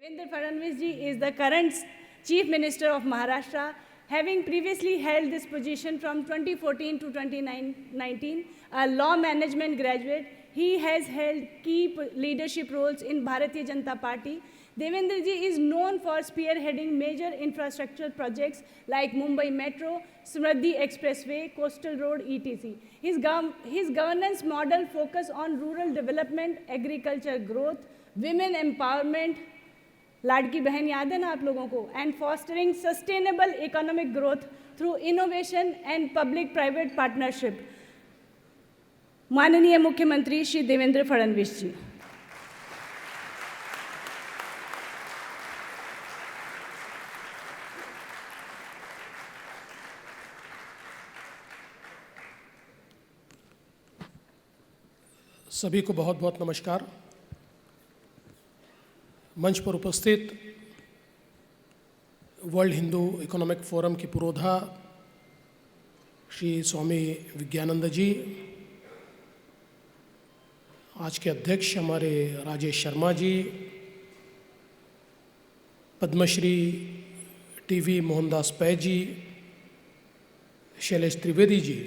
Devendra Fadnavis ji is the current Chief Minister of Maharashtra, having previously held this position from 2014 to 2019, a law management graduate. He has held key leadership roles in Bharatiya Janata Party. Devendra ji is known for spearheading major infrastructure projects like Mumbai Metro, Samruddhi Expressway, Coastal Road, etc. His governance model focus on rural development, agriculture growth, women empowerment, लाडकी बहन याद है ना आप लोगों को, and fostering sustainable economic growth through innovation and public private partnership. माननीय मुख्यमंत्री श्री देवेंद्र फडणवीस जी। सभी को बहुत बहुत नमस्कार। मंच पर उपस्थित वर्ल्ड हिंदू इकोनॉमिक फोरम की पुरोधा श्री स्वामी विज्ञानंद जी, आज के अध्यक्ष हमारे राजेश शर्मा जी, पद्मश्री टीवी मोहनदास पै जी, शैलेश त्रिवेदी जी,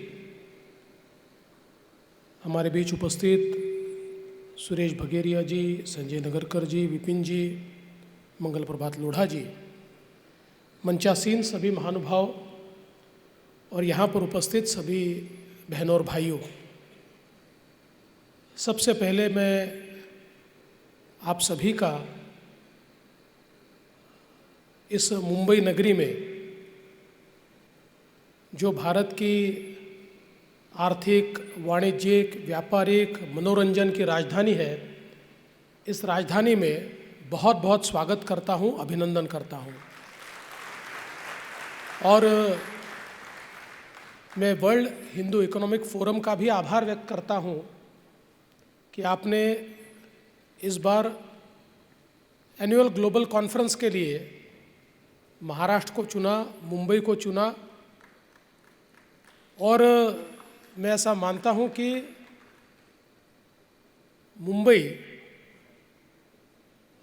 हमारे बीच उपस्थित सुरेश भगेरिया जी, संजय नगरकर जी, विपिन जी, मंगल प्रभात लोढ़ा जी, मंचासीन सभी महानुभाव और यहाँ पर उपस्थित सभी बहनों और भाइयों, सबसे पहले मैं आप सभी का इस मुंबई नगरी में, जो भारत की आर्थिक, वाणिज्यिक, व्यापारिक, मनोरंजन की राजधानी है, इस राजधानी में बहुत बहुत स्वागत करता हूँ, अभिनंदन करता हूँ। और मैं वर्ल्ड हिंदू इकोनॉमिक फोरम का भी आभार व्यक्त करता हूँ कि आपने इस बार एनुअल ग्लोबल कॉन्फ्रेंस के लिए महाराष्ट्र को चुना, मुंबई को चुना। और मैं ऐसा मानता हूं कि मुंबई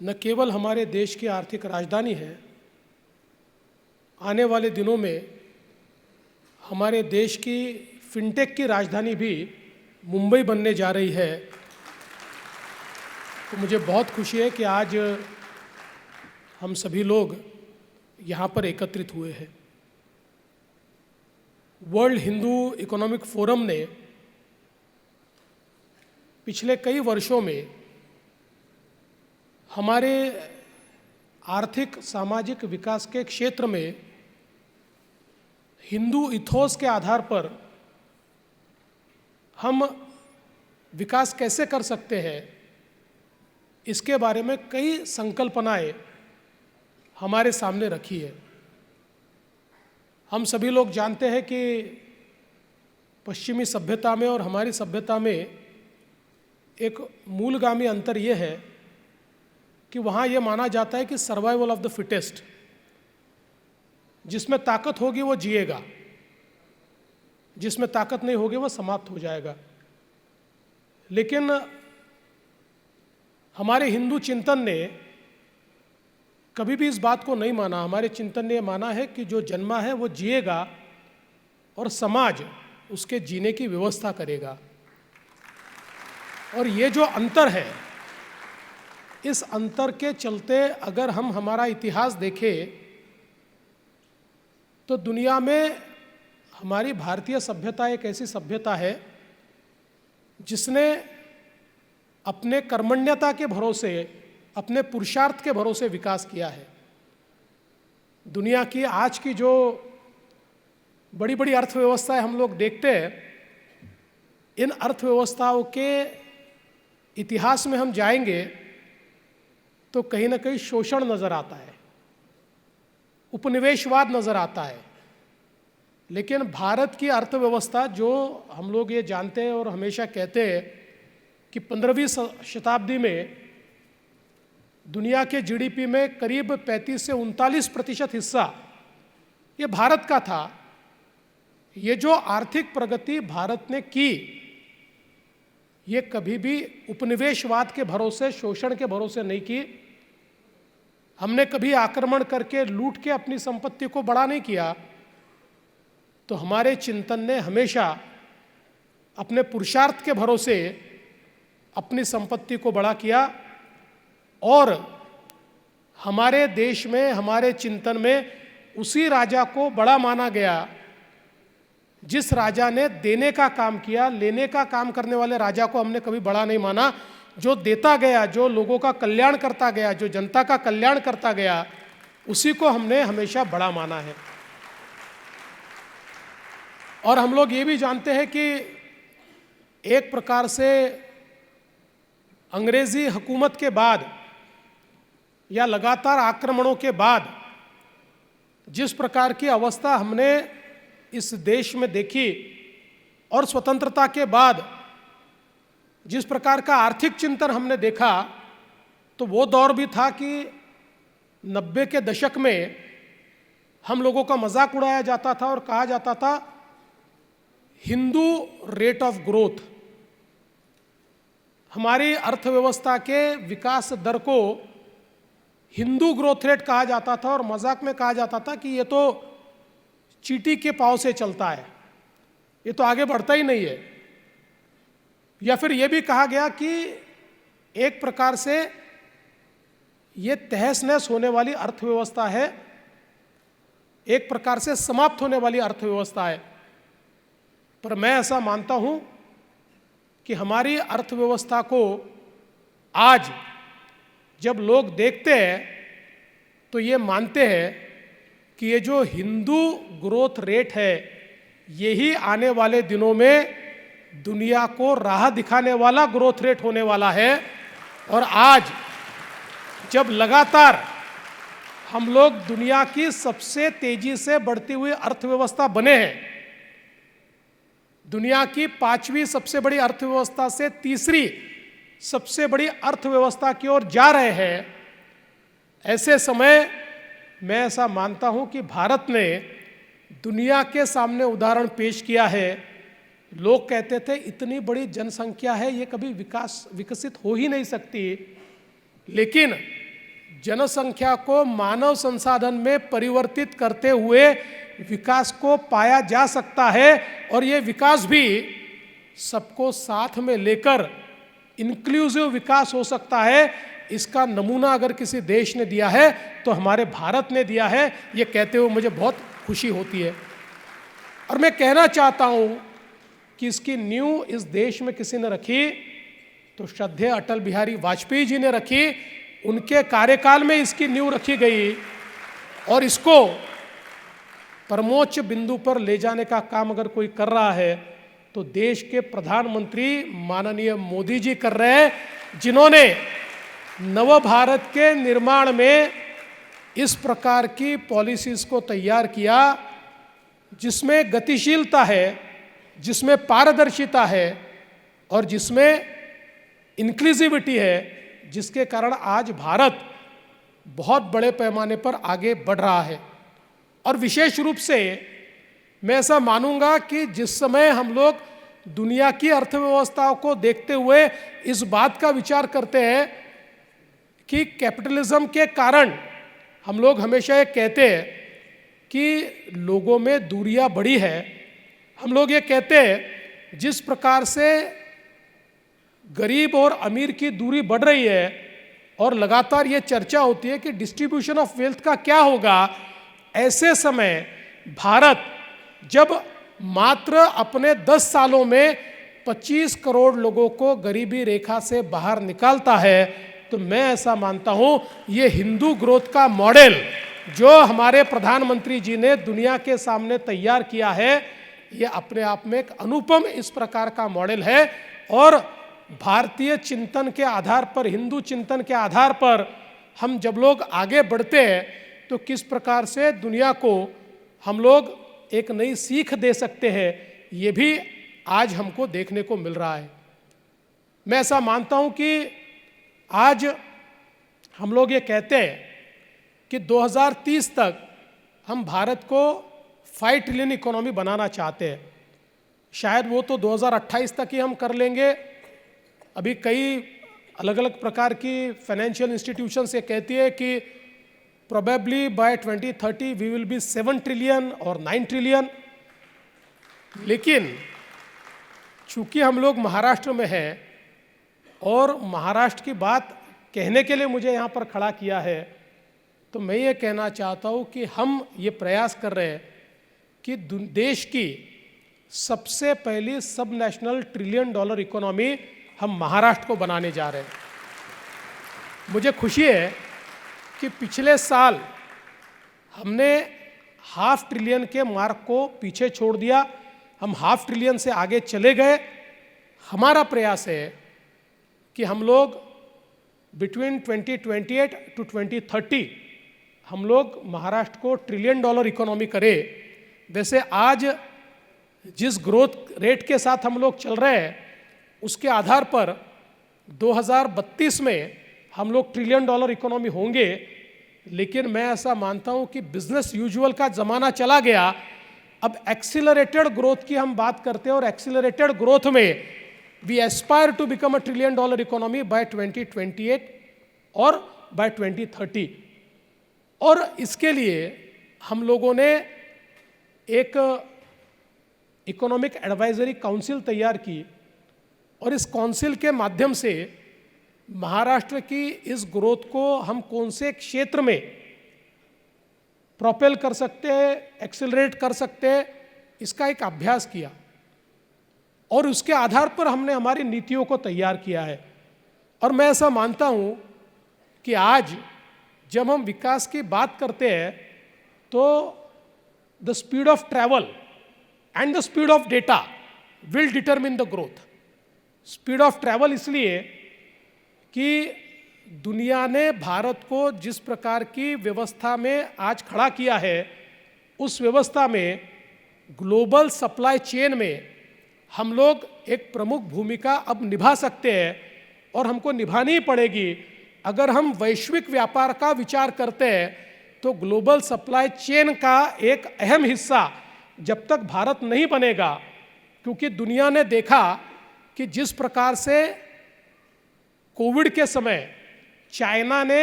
न केवल हमारे देश की आर्थिक राजधानी है, आने वाले दिनों में हमारे देश की फिनटेक की राजधानी भी मुंबई बनने जा रही है। तो मुझे बहुत खुशी है कि आज हम सभी लोग यहाँ पर एकत्रित हुए हैं। वर्ल्ड हिंदू इकोनॉमिक फोरम ने पिछले कई वर्षों में हमारे आर्थिक सामाजिक विकास के क्षेत्र में हिंदू इथोस के आधार पर हम विकास कैसे कर सकते हैं, इसके बारे में कई संकल्पनाएं हमारे सामने रखी है। हम सभी लोग जानते हैं कि पश्चिमी सभ्यता में और हमारी सभ्यता में एक मूलगामी अंतर ये है कि वहाँ ये माना जाता है कि सर्वाइवल ऑफ द फिटेस्ट, जिसमें ताकत होगी वो जिएगा, जिसमें ताकत नहीं होगी वो समाप्त हो जाएगा। लेकिन हमारे हिंदू चिंतन ने कभी भी इस बात को नहीं माना। हमारे चिंतन ने माना है कि जो जन्मा है वो जिएगा और समाज उसके जीने की व्यवस्था करेगा। और ये जो अंतर है, इस अंतर के चलते अगर हम हमारा इतिहास देखें तो दुनिया में हमारी भारतीय सभ्यता एक ऐसी सभ्यता है जिसने अपने कर्मण्यता के भरोसे, अपने पुरुषार्थ के भरोसे विकास किया है। दुनिया की आज की जो बड़ी बड़ी अर्थव्यवस्थाएं हम लोग देखते हैं, इन अर्थव्यवस्थाओं के इतिहास में हम जाएंगे तो कहीं ना कहीं शोषण नज़र आता है, उपनिवेशवाद नज़र आता है। लेकिन भारत की अर्थव्यवस्था, जो हम लोग ये जानते हैं और हमेशा कहते हैं कि 15वीं शताब्दी में दुनिया के जीडीपी में करीब 35 से 39% हिस्सा ये भारत का था। ये जो आर्थिक प्रगति भारत ने की, ये कभी भी उपनिवेशवाद के भरोसे, शोषण के भरोसे नहीं की। हमने कभी आक्रमण करके लूट के अपनी संपत्ति को बड़ा नहीं किया, तो हमारे चिंतन ने हमेशा अपने पुरुषार्थ के भरोसे अपनी संपत्ति को बड़ा किया। और हमारे देश में, हमारे चिंतन में उसी राजा को बड़ा माना गया जिस राजा ने देने का काम किया। लेने का काम करने वाले राजा को हमने कभी बड़ा नहीं माना। जो देता गया, जो लोगों का कल्याण करता गया, जो जनता का कल्याण करता गया, उसी को हमने हमेशा बड़ा माना है। और हम लोग ये भी जानते हैं कि एक प्रकार से अंग्रेजी हुकूमत के बाद या लगातार आक्रमणों के बाद जिस प्रकार की अवस्था हमने इस देश में देखी, और स्वतंत्रता के बाद जिस प्रकार का आर्थिक चिंतन हमने देखा, तो वो दौर भी था कि 90 के दशक में हम लोगों का मजाक उड़ाया जाता था और कहा जाता था हिंदू रेट ऑफ ग्रोथ। हमारी अर्थव्यवस्था के विकास दर को हिंदू ग्रोथ रेट कहा जाता था और मजाक में कहा जाता था कि ये तो चींटी के पांव से चलता है, ये तो आगे बढ़ता ही नहीं है। या फिर ये भी कहा गया कि एक प्रकार से ये तहस नहस होने वाली अर्थव्यवस्था है, एक प्रकार से समाप्त होने वाली अर्थव्यवस्था है। पर मैं ऐसा मानता हूं कि हमारी अर्थव्यवस्था को आज जब लोग देखते हैं तो ये मानते हैं कि ये जो हिंदू ग्रोथ रेट है, यही आने वाले दिनों में दुनिया को राह दिखाने वाला ग्रोथ रेट होने वाला है। और आज जब लगातार हम लोग दुनिया की सबसे तेजी से बढ़ती हुई अर्थव्यवस्था बने हैं, दुनिया की 5वीं सबसे बड़ी अर्थव्यवस्था से 3री सबसे बड़ी अर्थव्यवस्था की ओर जा रहे हैं, ऐसे समय मैं ऐसा मानता हूं कि भारत ने दुनिया के सामने उदाहरण पेश किया है। लोग कहते थे इतनी बड़ी जनसंख्या है, ये कभी विकसित हो ही नहीं सकती, लेकिन जनसंख्या को मानव संसाधन में परिवर्तित करते हुए विकास को पाया जा सकता है। और ये विकास भी सबको साथ में लेकर इंक्लूसिव विकास हो सकता है। इसका नमूना अगर किसी देश ने दिया है तो हमारे भारत ने दिया है। ये कहते हुए मुझे बहुत खुशी होती है। और मैं कहना चाहता हूँ कि इसकी नींव इस देश में किसी ने रखी तो श्रद्धेय अटल बिहारी वाजपेयी जी ने रखी। उनके कार्यकाल में इसकी नींव रखी गई और इसको परमोच्च बिंदु पर ले जाने का काम अगर कोई कर रहा है तो देश के प्रधानमंत्री माननीय मोदी जी कर रहे हैं, जिन्होंने नव भारत के निर्माण में इस प्रकार की पॉलिसीज को तैयार किया जिसमें गतिशीलता है, जिसमें पारदर्शिता है और जिसमें इंक्लूसिविटी है, जिसके कारण आज भारत बहुत बड़े पैमाने पर आगे बढ़ रहा है। और विशेष रूप से मैं ऐसा मानूंगा कि जिस समय हम लोग दुनिया की अर्थव्यवस्थाओं को देखते हुए इस बात का विचार करते हैं कि कैपिटलिज्म के कारण हम लोग हमेशा ये कहते हैं कि लोगों में दूरियां बढ़ी है। हम लोग ये कहते हैं जिस प्रकार से गरीब और अमीर की दूरी बढ़ रही है और लगातार ये चर्चा होती है कि डिस्ट्रीब्यूशन ऑफ वेल्थ का क्या होगा, ऐसे समय भारत जब मात्र अपने 10 सालों में 25 करोड़ लोगों को गरीबी रेखा से बाहर निकालता है, तो मैं ऐसा मानता हूं ये हिंदू ग्रोथ का मॉडल जो हमारे प्रधानमंत्री जी ने दुनिया के सामने तैयार किया है, ये अपने आप में एक अनुपम इस प्रकार का मॉडल है। और भारतीय चिंतन के आधार पर, हिंदू चिंतन के आधार पर हम जब लोग आगे बढ़ते हैं तो किस प्रकार से दुनिया को हम लोग एक नई सीख दे सकते हैं, ये भी आज हमको देखने को मिल रहा है। मैं ऐसा मानता हूं कि आज हम लोग ये कहते हैं कि 2030 तक हम भारत को 5 ट्रिलियन इकोनॉमी बनाना चाहते हैं। शायद वो तो 2028 तक ही हम कर लेंगे। अभी कई अलग अलग प्रकार की फाइनेंशियल इंस्टीट्यूशंस ये कहती है कि probably by 2030 we will be 7 trillion और 9 trillion। लेकिन चूंकि हम लोग महाराष्ट्र में हैं और महाराष्ट्र की बात कहने के लिए मुझे यहाँ पर खड़ा किया है, तो मैं ये कहना चाहता हूँ कि हम ये प्रयास कर रहे हैं कि देश की सबसे पहली सब नेशनल $1 ट्रिलियन इकोनॉमी हम महाराष्ट्र को बनाने जा रहे हैं। मुझे खुशी है कि पिछले साल हमने $500 बिलियन के मार्क को पीछे छोड़ दिया, हम $500 बिलियन से आगे चले गए। हमारा प्रयास है कि हम लोग बिटवीन 2028 टू 2030 हम लोग महाराष्ट्र को $1 ट्रिलियन इकोनॉमी करें। वैसे आज जिस ग्रोथ रेट के साथ हम लोग चल रहे हैं उसके आधार पर 2032 में हम लोग $1 ट्रिलियन इकोनॉमी होंगे। लेकिन मैं ऐसा मानता हूं कि बिजनेस यूजुअल का ज़माना चला गया, अब एक्सीलरेटेड ग्रोथ की हम बात करते हैं और एक्सीलरेटेड ग्रोथ में we aspire to become $1 trillion economy by 2028 और बाय 2030। और इसके लिए हम लोगों ने एक इकोनॉमिक एडवाइजरी काउंसिल तैयार की और इस काउंसिल के माध्यम से महाराष्ट्र की इस ग्रोथ को हम कौन से क्षेत्र में प्रोपेल कर सकते हैं, एक्सेलरेट कर सकते हैं, इसका एक अभ्यास किया और उसके आधार पर हमने हमारी नीतियों को तैयार किया है। और मैं ऐसा मानता हूँ कि आज जब हम विकास की बात करते हैं तो the speed of travel and the speed of data will determine the growth. Speed of travel इसलिए कि दुनिया ने भारत को जिस प्रकार की व्यवस्था में आज खड़ा किया है, उस व्यवस्था में ग्लोबल सप्लाई चेन में हम लोग एक प्रमुख भूमिका अब निभा सकते हैं और हमको निभानी ही पड़ेगी। अगर हम वैश्विक व्यापार का विचार करते हैं तो ग्लोबल सप्लाई चेन का एक अहम हिस्सा जब तक भारत नहीं बनेगा, क्योंकि दुनिया ने देखा कि जिस प्रकार से कोविड के समय चाइना ने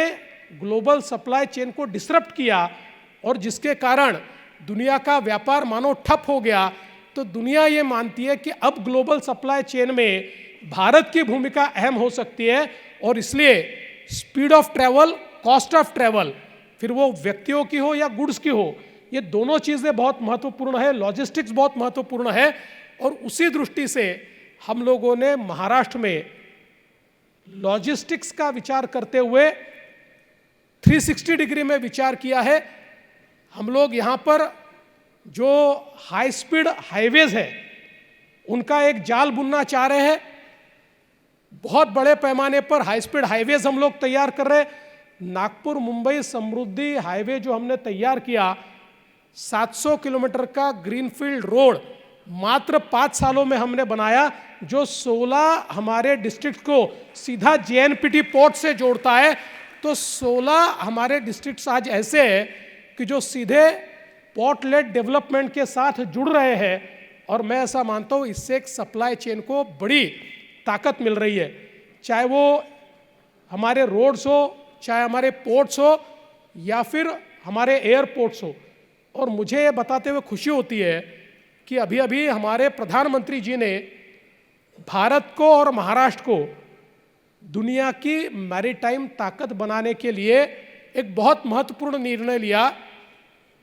ग्लोबल सप्लाई चेन को डिसरप्ट किया और जिसके कारण दुनिया का व्यापार मानो ठप हो गया, तो दुनिया ये मानती है कि अब ग्लोबल सप्लाई चेन में भारत की भूमिका अहम हो सकती है। और इसलिए speed of travel, cost of travel, फिर वो व्यक्तियों की हो या गुड्स की हो, ये दोनों चीज़ें बहुत महत्वपूर्ण है, लॉजिस्टिक्स बहुत महत्वपूर्ण है। और उसी दृष्टि से हम लोगों ने महाराष्ट्र में लॉजिस्टिक्स का विचार करते हुए 360 डिग्री में विचार किया है। हम लोग यहाँ पर जो हाई स्पीड हाईवेज है उनका एक जाल बुनना चाह रहे हैं। बहुत बड़े पैमाने पर हाई स्पीड हाईवेज हम लोग तैयार कर रहे हैं। नागपुर मुंबई समृद्धि हाईवे जो हमने तैयार किया, 700 किलोमीटर का ग्रीनफील्ड रोड मात्र 5 सालों में हमने बनाया, जो 16 हमारे डिस्ट्रिक्ट को सीधा JNPT पोर्ट से जोड़ता है। तो 16 हमारे डिस्ट्रिक्ट्स आज ऐसे हैं कि जो सीधे पोर्ट लेड डेवलपमेंट के साथ जुड़ रहे हैं। और मैं ऐसा मानता हूँ इससे एक सप्लाई चेन को बड़ी ताकत मिल रही है, चाहे वो हमारे रोड्स हो, चाहे हमारे पोर्ट्स हो या फिर हमारे एयरपोर्ट्स हो। और मुझे ये बताते हुए खुशी होती है कि अभी अभी हमारे प्रधानमंत्री जी ने भारत को और महाराष्ट्र को दुनिया की मैरीटाइम ताकत बनाने के लिए एक बहुत महत्वपूर्ण निर्णय लिया।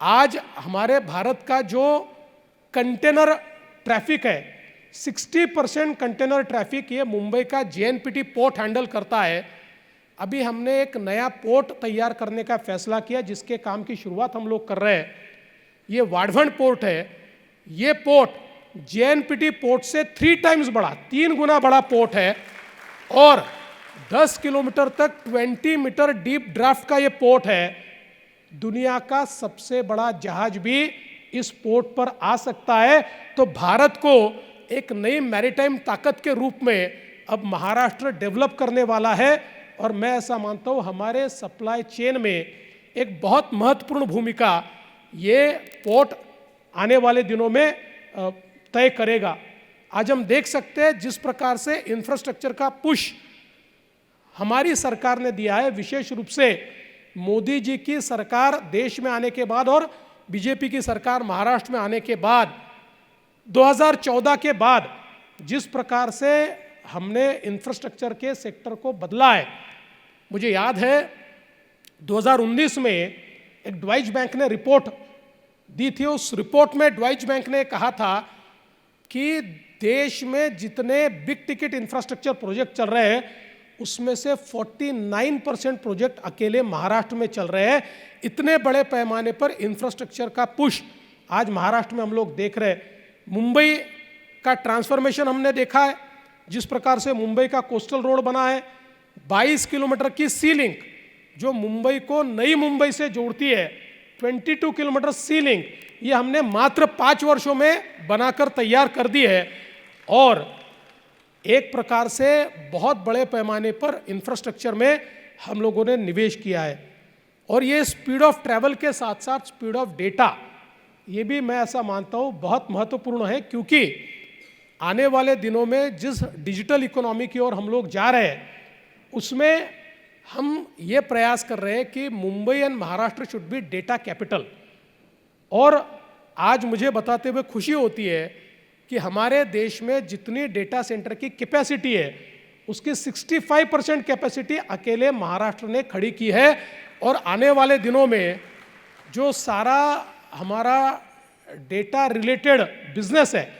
आज हमारे भारत का जो कंटेनर ट्रैफिक है, 60% कंटेनर ट्रैफिक ये मुंबई का JNPT पोर्ट हैंडल करता है। अभी हमने एक नया पोर्ट तैयार करने का फैसला किया जिसके काम की शुरुआत हम लोग कर रहे हैं। ये वाढवण पोर्ट है। ये पोर्ट JNPT पोर्ट से 3 टाइम्स बड़ा, 3 गुना बड़ा पोर्ट है और 10 किलोमीटर तक 20 मीटर डीप ड्राफ्ट का ये पोर्ट है। दुनिया का सबसे बड़ा जहाज भी इस पोर्ट पर आ सकता है। तो भारत को एक नई मैरीटाइम ताकत के रूप में अब महाराष्ट्र डेवलप करने वाला है। और मैं ऐसा मानता हूँ हमारे सप्लाई चेन में एक बहुत महत्वपूर्ण भूमिका ये पोर्ट आने वाले दिनों में तय करेगा। आज हम देख सकते हैं जिस प्रकार से इंफ्रास्ट्रक्चर का पुश हमारी सरकार ने दिया है, विशेष रूप से मोदी जी की सरकार देश में आने के बाद और बीजेपी की सरकार महाराष्ट्र में आने के बाद 2014 के बाद जिस प्रकार से हमने इंफ्रास्ट्रक्चर के सेक्टर को बदला है, मुझे याद है 2019 में एक ड्वाइच बैंक ने रिपोर्ट दी थी। उस रिपोर्ट में ड्वाइच बैंक ने कहा था कि देश में जितने बिग टिकट इंफ्रास्ट्रक्चर प्रोजेक्ट चल रहे हैं उसमें से 49% प्रोजेक्ट अकेले महाराष्ट्र में चल रहे हैं। इतने बड़े पैमाने पर इंफ्रास्ट्रक्चर का पुश आज महाराष्ट्र में हम लोग देख रहे हैं। मुंबई का ट्रांसफॉर्मेशन हमने देखा है, जिस प्रकार से मुंबई का कोस्टल रोड बना है, 22 किलोमीटर की सी लिंक जो मुंबई को नई मुंबई से जोड़ती है, 22 किलोमीटर सी लिंक, ये हमने मात्र 5 वर्षों में बनाकर तैयार कर दी है। और एक प्रकार से बहुत बड़े पैमाने पर इंफ्रास्ट्रक्चर में हम लोगों ने निवेश किया है। और ये स्पीड ऑफ ट्रैवल के साथ साथ स्पीड ऑफ डेटा, ये भी मैं ऐसा मानता हूँ बहुत महत्वपूर्ण है, क्योंकि आने वाले दिनों में जिस डिजिटल इकोनॉमी की ओर हम लोग जा रहे हैं उसमें हम ये प्रयास कर रहे हैं कि Mumbai and Maharashtra should be data capital. और आज मुझे बताते हुए खुशी होती है कि हमारे देश में जितनी डेटा सेंटर की कैपेसिटी है उसकी 65% कैपेसिटी अकेले महाराष्ट्र ने खड़ी की है। और आने वाले दिनों में जो सारा हमारा डेटा रिलेटेड बिजनेस है,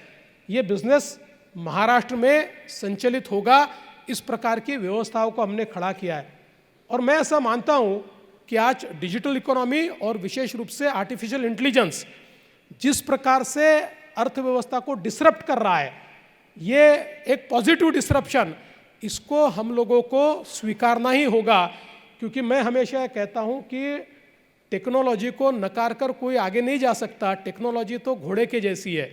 ये बिजनेस महाराष्ट्र में संचालित होगा। इस प्रकार की व्यवस्थाओं को हमने खड़ा किया है। और मैं ऐसा मानता हूँ कि आज डिजिटल इकोनॉमी और विशेष रूप से आर्टिफिशियल इंटेलिजेंस जिस प्रकार से अर्थव्यवस्था को डिसरप्ट कर रहा है, ये एक पॉजिटिव डिसरप्शन, इसको हम लोगों को स्वीकारना ही होगा। क्योंकि मैं हमेशा कहता हूँ कि टेक्नोलॉजी को नकार कर कोई आगे नहीं जा सकता। टेक्नोलॉजी तो घोड़े के जैसी है।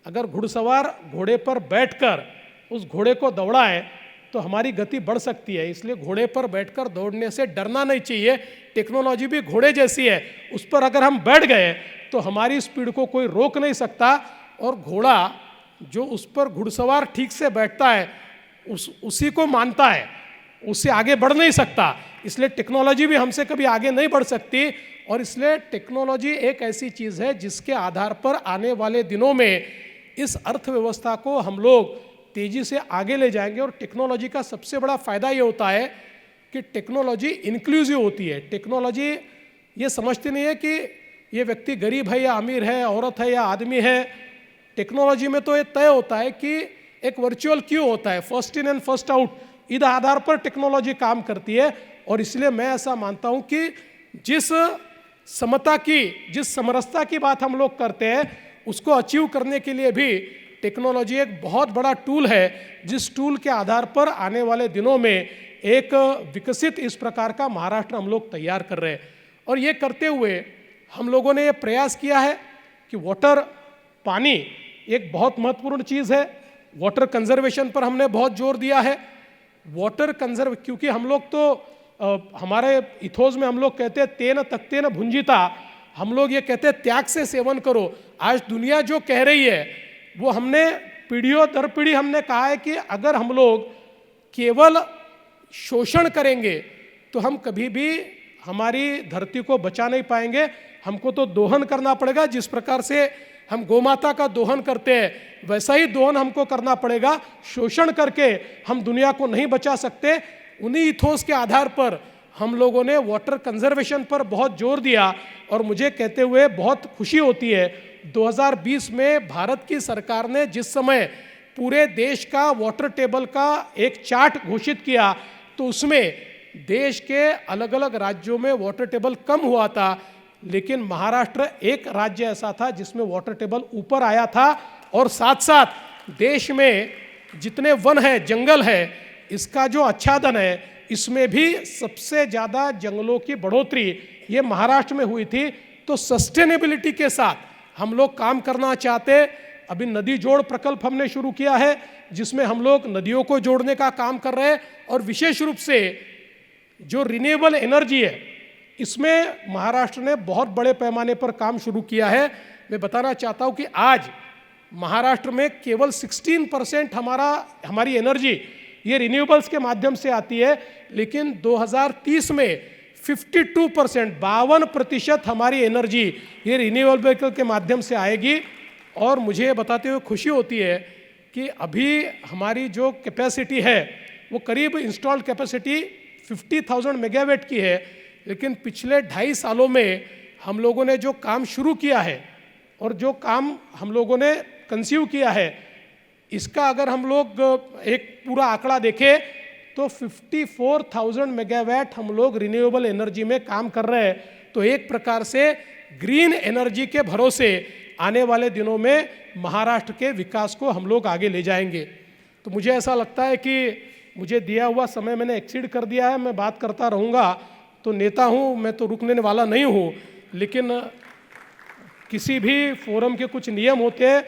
अगर घुड़सवार घोड़े पर बैठकर उस घोड़े को दौड़ाए तो हमारी गति बढ़ सकती है। इसलिए घोड़े पर बैठकर दौड़ने से डरना नहीं चाहिए। टेक्नोलॉजी भी घोड़े जैसी है, उस पर अगर हम बैठ गए तो हमारी स्पीड को कोई रोक नहीं सकता। और घोड़ा जो उस पर घुड़सवार ठीक से बैठता है उसी को मानता है, उससे आगे बढ़ नहीं सकता। इसलिए टेक्नोलॉजी भी हमसे कभी आगे नहीं बढ़ सकती। और इसलिए टेक्नोलॉजी एक ऐसी चीज़ है जिसके आधार पर आने वाले दिनों में इस अर्थव्यवस्था को हम लोग तेज़ी से आगे ले जाएंगे। और टेक्नोलॉजी का सबसे बड़ा फ़ायदा ये होता है कि टेक्नोलॉजी इंक्लूसिव होती है। टेक्नोलॉजी ये समझती नहीं है कि ये व्यक्ति गरीब है या अमीर है, औरत है या आदमी है। टेक्नोलॉजी में तो ये तय होता है कि एक वर्चुअल क्यू होता है, first in and first out, इस आधार पर टेक्नोलॉजी काम करती है। और इसलिए मैं ऐसा मानता हूँ कि जिस समता की, जिस समरसता की बात हम लोग करते हैं उसको अचीव करने के लिए भी टेक्नोलॉजी एक बहुत बड़ा टूल है, जिस टूल के आधार पर आने वाले दिनों में एक विकसित इस प्रकार का महाराष्ट्र हम लोग तैयार कर रहे हैं। और ये करते हुए हम लोगों ने ये प्रयास किया है कि वाटर, पानी एक बहुत महत्वपूर्ण चीज़ है। वाटर कंजर्वेशन पर हमने बहुत जोर दिया है। वाटर कंजर्व, क्योंकि हम लोग तो हमारे इथोस में हम लोग कहते हैं तेन तख्तेन भुंजिता, हम लोग ये कहते हैं त्याग से सेवन करो। आज दुनिया जो कह रही है वो हमने पीढ़ियों दर पीढ़ी हमने कहा है कि अगर हम लोग केवल शोषण करेंगे तो हम कभी भी हमारी धरती को बचा नहीं पाएंगे। हमको तो दोहन करना पड़ेगा। जिस प्रकार से हम गोमाता का दोहन करते हैं वैसा ही दोहन हमको करना पड़ेगा। शोषण करके हम दुनिया को नहीं बचा सकते। उन्हीं इथोस के आधार पर हम लोगों ने वाटर कंजर्वेशन पर बहुत जोर दिया। और मुझे कहते हुए बहुत खुशी होती है 2020 में भारत की सरकार ने जिस समय पूरे देश का वाटर टेबल का एक चार्ट घोषित किया तो उसमें देश के अलग अलग राज्यों में वाटर टेबल कम हुआ था, लेकिन महाराष्ट्र एक राज्य ऐसा था जिसमें वाटर टेबल ऊपर आया था। और साथ साथ देश में जितने वन है, जंगल है, इसका जो आच्छादन है, इसमें भी सबसे ज़्यादा जंगलों की बढ़ोतरी ये महाराष्ट्र में हुई थी। तो सस्टेनेबिलिटी के साथ हम लोग काम करना चाहते। अभी नदी जोड़ प्रकल्प हमने शुरू किया है जिसमें हम लोग नदियों को जोड़ने का काम कर रहे हैं। और विशेष रूप से जो रिन्यूएबल एनर्जी है इसमें महाराष्ट्र ने बहुत बड़े पैमाने पर काम शुरू किया है। मैं बताना चाहता हूँ कि आज महाराष्ट्र में केवल 16% हमारी एनर्जी ये रिन्यूएबल्स के माध्यम से आती है, लेकिन 2030 में 52%, 52% हमारी एनर्जी ये रिन्यूएबल के माध्यम से आएगी। और मुझे ये बताते हुए खुशी होती है कि अभी हमारी जो कैपेसिटी है वो करीब इंस्टॉल्ड कैपेसिटी 50,000 मेगावाट की है, लेकिन पिछले 2.5 सालों में हम लोगों ने जो काम शुरू किया है और जो काम हम लोगों ने कंसीव किया है, इसका अगर हम लोग एक पूरा आंकड़ा देखें तो 54,000 मेगावाट हम लोग रिन्यूएबल एनर्जी में काम कर रहे हैं। तो एक प्रकार से ग्रीन एनर्जी के भरोसे आने वाले दिनों में महाराष्ट्र के विकास को हम लोग आगे ले जाएंगे। तो मुझे ऐसा लगता है कि मुझे दिया हुआ समय मैंने एक्सीड कर दिया है, मैं बात करता रहूँगा। तो नेता हूँ मैं, तो रुकने वाला नहीं हूँ, लेकिन किसी भी फोरम के कुछ नियम होते हैं।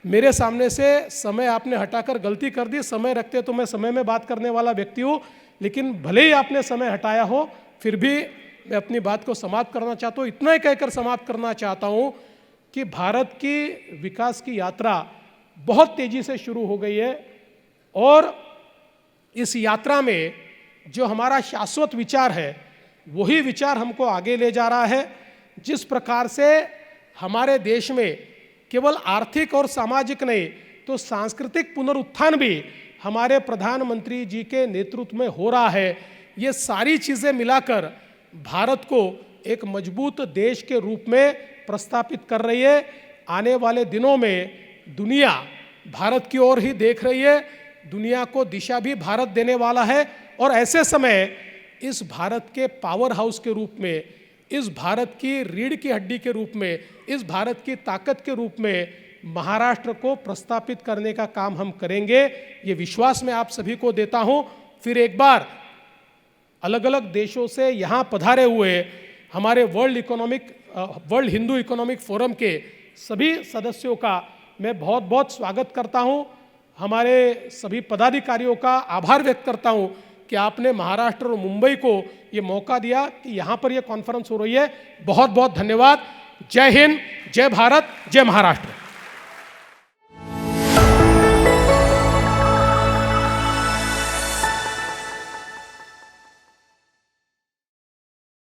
मेरे सामने से समय आपने हटाकर गलती कर दी, समय रखते तो मैं समय में बात करने वाला व्यक्ति हूँ, लेकिन भले ही आपने समय हटाया हो फिर भी मैं अपनी बात को समाप्त करना चाहता हूँ। इतना ही कहकर समाप्त करना चाहता हूँ कि भारत की विकास की यात्रा बहुत तेज़ी से शुरू हो गई है और इस यात्रा में जो हमारा शाश्वत विचार है वही विचार हमको आगे ले जा रहा है। जिस प्रकार से हमारे देश में केवल आर्थिक और सामाजिक नहीं तो सांस्कृतिक पुनरुत्थान भी हमारे प्रधानमंत्री जी के नेतृत्व में हो रहा है, ये सारी चीज़ें मिलाकर भारत को एक मजबूत देश के रूप में प्रस्थापित कर रही है। आने वाले दिनों में दुनिया भारत की ओर ही देख रही है, दुनिया को दिशा भी भारत देने वाला है। और ऐसे समय इस भारत के पावर हाउस के रूप में, इस भारत की रीढ़ की हड्डी के रूप में, इस भारत की ताकत के रूप में महाराष्ट्र को प्रस्थापित करने का काम हम करेंगे, ये विश्वास मैं आप सभी को देता हूँ। फिर एक बार अलग अलग देशों से यहाँ पधारे हुए हमारे वर्ल्ड हिंदू इकोनॉमिक फोरम के सभी सदस्यों का मैं बहुत बहुत स्वागत करता हूँ। हमारे सभी पदाधिकारियों का आभार व्यक्त करता हूँ कि आपने महाराष्ट्र और मुंबई को ये मौका दिया कि यहाँ पर ये कॉन्फ्रेंस हो रही है। बहुत बहुत धन्यवाद। जय हिंद, जय भारत, जय महाराष्ट्र।